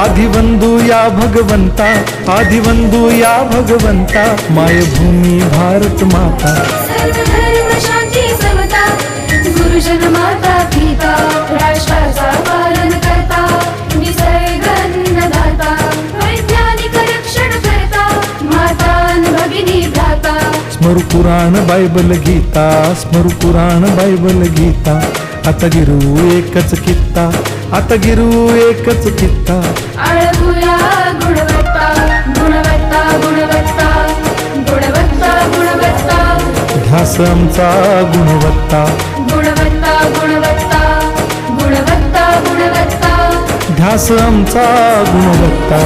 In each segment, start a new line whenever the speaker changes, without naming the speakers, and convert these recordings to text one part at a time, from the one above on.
आदिवंदू या भगवंता, आदिवंदू या भगवंता, मायभूमी भारत माता।
सर्वधर्म शांती समता, गुरुजन माता पिता, राष्ट्राचा पालन करता, निसर्ग अन्नदाता, वैज्ञानिक रक्षण करता, माता अन भगिनी भ्राता।
स्मरू पुराण बायबल गीता, स्मरू पुराण बायबल गीता, आता गिरू एकच कित्ता, आता गिरू एकच कित्ता।
आळवूया गुणवत्ता, गुणवत्ता, गुणवत्ता, गुणवत्ता, गुणवत्ता,
ध्यास आमचा गुणवत्ता,
गुणवत्ता, गुणवत्ता, गुणवत्ता, गुणवत्ता।
ध्यास आमचा गुणवत्ता।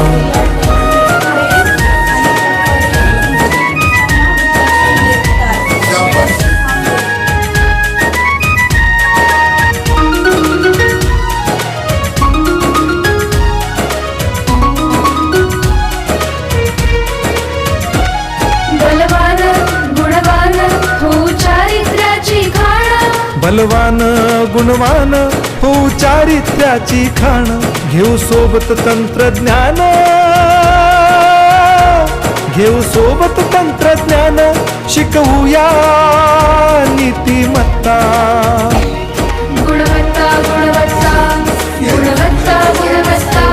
बलवान गुणवान हो चारित्र्याची खाण,
बलवान गुणवान हो चारित्र्याची खाण, घेऊ सोबत तंत्रज्ञान, घेऊ सोबत तंत्रज्ञान, शिकवूया नीतिमत्ता।
गुणवत्ता, गुणवत्ता, गुणवत्ता, गुणवत्ता,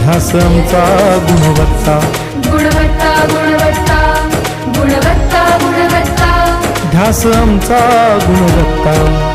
ध्यास आमचा गुणवत्ता,
गुणवत्ता, गुणवत्ता, गुणवत्ता, गुणवत्ता।
ध्यास आमचा गुणवत्ता।